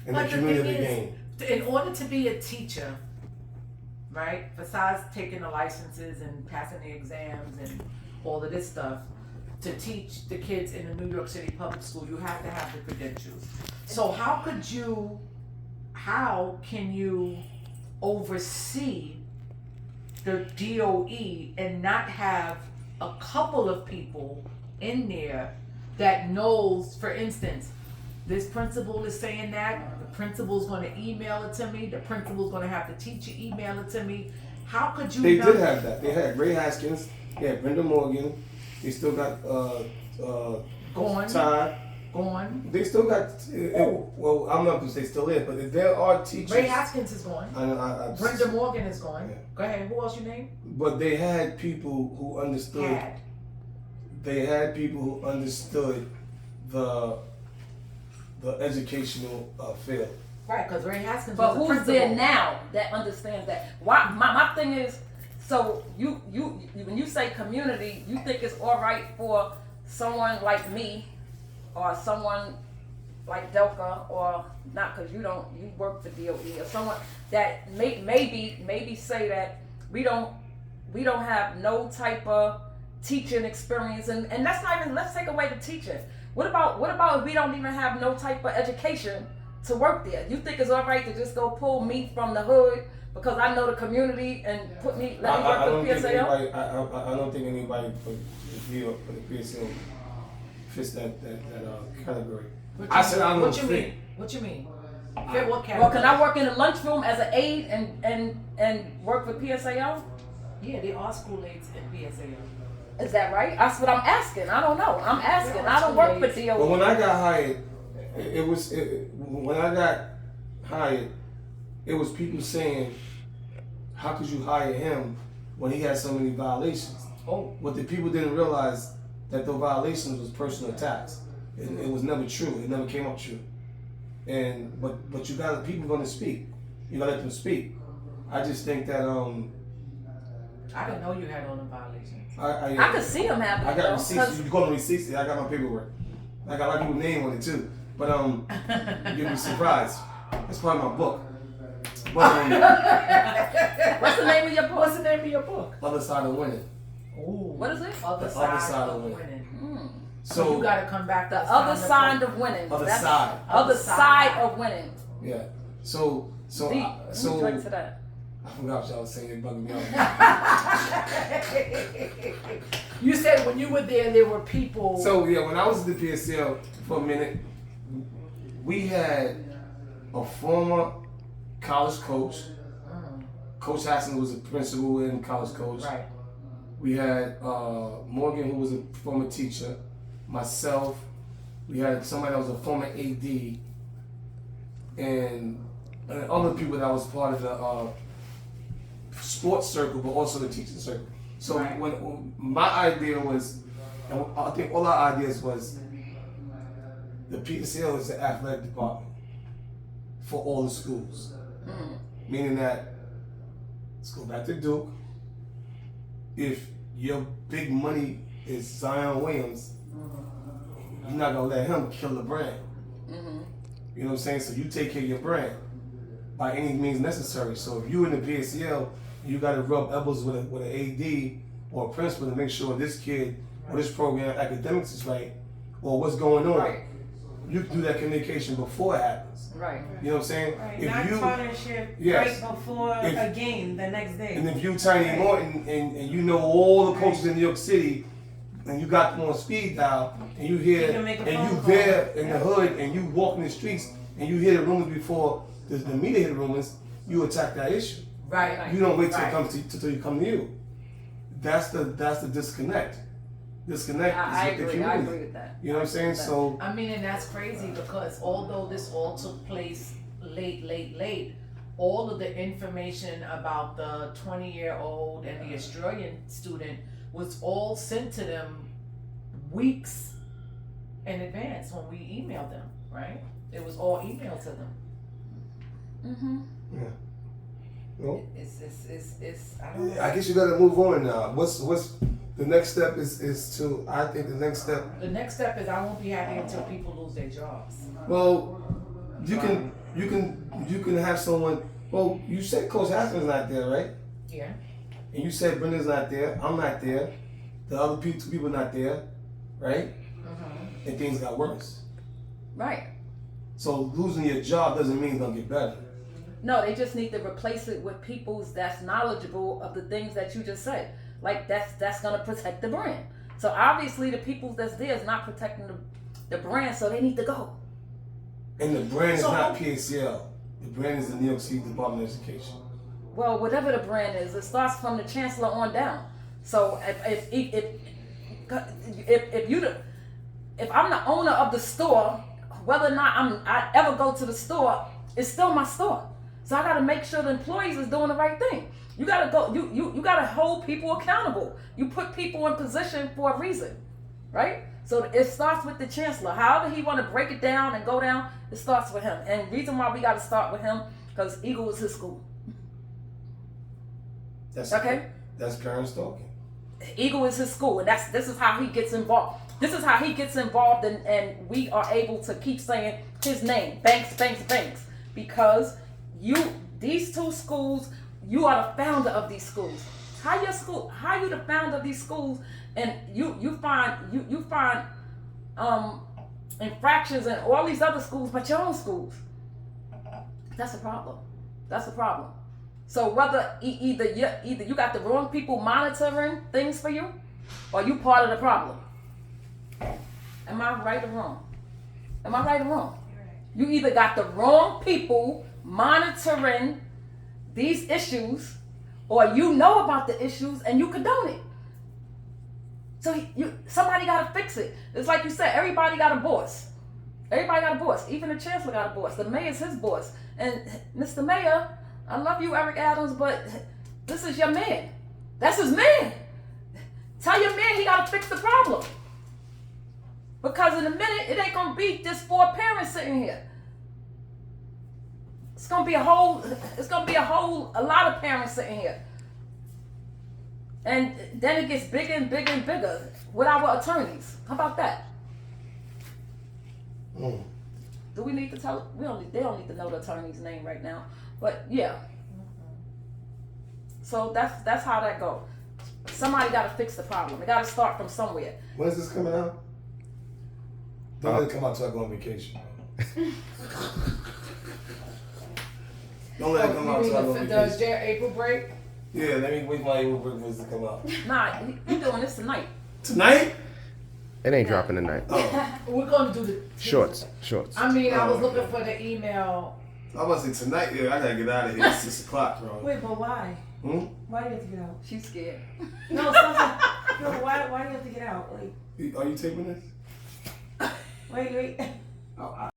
S1: and
S4: But
S1: the
S4: the
S1: community of
S4: thing
S1: the
S4: is,
S1: game.
S4: in order to be a teacher, right? Besides taking the licenses and passing the exams and all of this stuff, to teach the kids in the New York City public school, you have to have the credentials. So how can you oversee the DOE and not have a couple of people in there that knows, for instance, this principal is saying that, the principal's gonna email it to me, the principal's gonna have the teacher email it to me. How could you
S1: They
S4: know?
S1: did have that. They had Ray Haskins, they had Brenda Morgan, they still got
S4: Gone.
S1: Ty.
S4: Gone.
S1: They still got, well, I'm not gonna say still is, but there are teachers.
S4: Ray Haskins is gone.
S1: I
S4: Brenda Morgan is gone.
S1: Yeah.
S4: Go ahead, who else you name?
S1: But they had people who understood. They had people who understood the educational field.
S4: Right, because Ray Haskins
S3: But
S4: was a
S3: who's
S4: principal.
S3: there now that understands that? Why? My thing is, so you when you say community, you think it's all right for someone like me, or someone like Delka, or not, because you work for DOE, or someone that maybe say that we don't have no type of teaching experience, and that's not even, let's take away the teaching. What about if we don't even have no type of education to work there? You think it's all right to just go pull me from the hood because I know the community and let me work for PSAL?
S1: I don't think anybody for the PSAL fits that category. I said I don't think.
S4: What you mean? Fit what category?
S3: Well, can I work in the lunchroom as an aide and work for PSAL?
S4: Yeah, they are school aides in PSAL.
S3: Is that right? That's what I'm asking. I don't know. I'm asking. I don't work for DOE.
S1: But when I got hired, it was people saying, how could you hire him when he had so many violations?
S4: Oh.
S1: What the people didn't realize that the violations was personal attacks. It was never true. It never came up true. And but you got people gonna speak. You gotta let them speak. I just think that
S4: I didn't know you had all the violations.
S3: I could see him having.
S1: I got receipts. You call them receipts. I got my paperwork. I got a lot of people's name on it too. But you'll be surprised. That's part of my book. But
S3: What's the name of your book?
S4: What's the name of your book?
S1: Other Side of Winning.
S4: Ooh.
S3: What is it?
S4: Other
S1: The
S4: side of winning.
S1: So
S4: you gotta come back to
S3: The other side of winning.
S1: Other
S3: That's
S1: side.
S3: Other side of winning.
S1: Yeah. So
S3: Let me drink to that.
S1: I forgot what y'all was saying. It bugged me out.
S4: You said when you were there were people.
S1: So yeah, when I was at the PSL for a minute, we had a former college coach. Coach Hassan was a principal and college coach.
S4: Right.
S1: We had Morgan, who was a former teacher. Myself. We had somebody that was a former AD, and other people that was part of the sports circle, but also the teaching circle. So
S4: Right.
S1: when my idea was, and I think all our ideas was, the PSL is the athletic department for all the schools. Meaning that, let's go back to Duke. If your big money is Zion Williams, you're not gonna let him kill the brand. You know what I'm saying? So you take care of your brand by any means necessary. So if you in the PSL, you got to rub elbows with an AD or a principal to make sure this kid or this program academics is right, or what's going on.
S3: Right.
S1: You can do that communication before it happens.
S3: Right.
S1: You know what I'm saying?
S5: Right,
S1: If
S5: not
S1: you,
S5: partnership
S1: Yes.
S5: right before
S1: If-
S5: a game the next day.
S1: and if you Tiny Morton and you know all the coaches in New York City, and you got them on speed dial, and you hear,
S5: You can make a
S1: and
S5: phone
S1: you
S5: call.
S1: there in the hood, and you walk in the streets, and you hear the rumors before the media hear the rumors, you attack that issue.
S4: Right.
S1: You don't wait till
S4: Right.
S1: it comes till you come to you. That's the disconnect. Disconnect
S3: I
S1: is with the
S3: agree. I
S1: community.
S3: agree with that.
S1: You know what I'm saying? So
S4: I mean, and that's crazy because although this all took place late, all of the information about the 20-year-old and the Australian student was all sent to them weeks in advance when we emailed them, right? It was all emailed to them.
S1: well,
S4: It's I don't know.
S1: I guess you got to move on now. What's the next step is to, I think the next step.
S4: The next step is I won't be happy until people lose their jobs.
S1: Well, you can You can have someone. Well, you said Coach Haskins not there, right?
S4: Yeah.
S1: And you said Brenda's not there. I'm not there. The other two people not there, right? And things got worse.
S3: Right.
S1: So losing your job doesn't mean it's gonna get better.
S3: No, they just need to replace it with people that's knowledgeable of the things that you just said. Like that's gonna protect the brand. So obviously the people that's there is not protecting the brand, so they need to go.
S1: And the brand is not PACL. The brand is the New York City Department of Education.
S3: Well, whatever the brand is, it starts from the chancellor on down. So if I'm the owner of the store, whether or not I ever go to the store, it's still my store. So I got to make sure the employees is doing the right thing. You got to go. You got to hold people accountable. You put people in position for a reason, right? So it starts with the chancellor. However he want to break it down and go down, it starts with him. And the reason why we got to start with him, because Eagle is his school.
S1: That's
S3: okay.
S1: That's Karen Stalking.
S3: Eagle is his school, and this is how he gets involved. This is how he gets involved, and we are able to keep saying his name, Banks, because these two schools, you are the founder of these schools. How you the founder of these schools, and you find infractions in all these other schools, but your own schools. That's a problem. That's a problem. So whether either you got the wrong people monitoring things for you, or you part of the problem. Am I right or wrong? Am I right or wrong? You either got the wrong people monitoring these issues, or you know about the issues and you condone it. So somebody got to fix it. It's like you said, everybody got a boss. Everybody got a boss. Even the chancellor got a boss. The mayor's his boss. And Mr. Mayor, I love you, Eric Adams, but this is your man. That's his man. Tell your man he got to fix the problem. Because in a minute, it ain't going to be just 4 parents sitting here. It's going to be a lot of parents sitting here. And then it gets bigger and bigger and bigger with our attorneys. How about that? Do we need to tell? They don't need to know the attorney's name right now. But yeah. So that's how that goes. Somebody got to fix the problem. They got to start from somewhere.
S1: When is this coming out? Don't let it come out till I go on vacation. Don't let it come out till I go on vacation.
S4: Does April break?
S1: Yeah, let me wait my April break for this to come out.
S3: Nah, you doing this tonight.
S1: Tonight?
S6: It ain't dropping tonight.
S1: Oh.
S4: We're going to do the
S6: Shorts.
S4: I mean, I was looking for the email.
S1: I was about to say tonight, yeah, I gotta get out of here. It's 6 o'clock, bro.
S5: Wait, but why? Why do you have to get out?
S3: She's scared.
S5: No, why do you have to get out? Like,
S1: Are you taping this?
S5: wait.
S1: Oh,